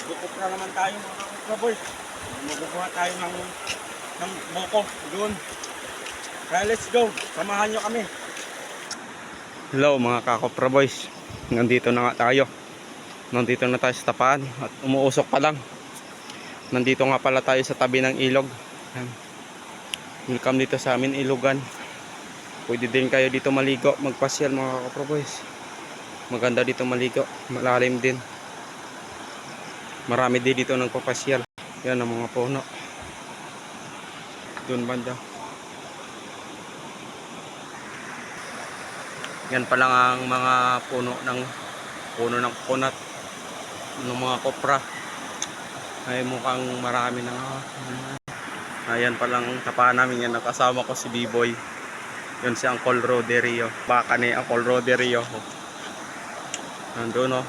Bukop na naman tayo mga kakopra boys. Magukuha tayo ng buko doon. Kaya let's go, samahan nyo kami. Hello mga kakopra boys, nandito na nga tayo. Nandito na tayo sa tapaan at umuusok pa lang. Nandito nga pala tayo sa tabi ng ilog. Welcome dito sa amin ilogan. Pwede din kayo dito maligo, magpasyal mga kakopra boys. Maganda dito maligo, malalim din. Marami din dito nagpapasyal. Yan ang mga puno doon banda. Yan pa lang ang mga puno ng coconut ng mga kopra. Ay mukhang marami na nga. Ayan pa lang tapahan namin. Yan nakasama ko si B-Boy. Yun si Uncle Roderio. Baka ni Uncle Roderio. Nandun o.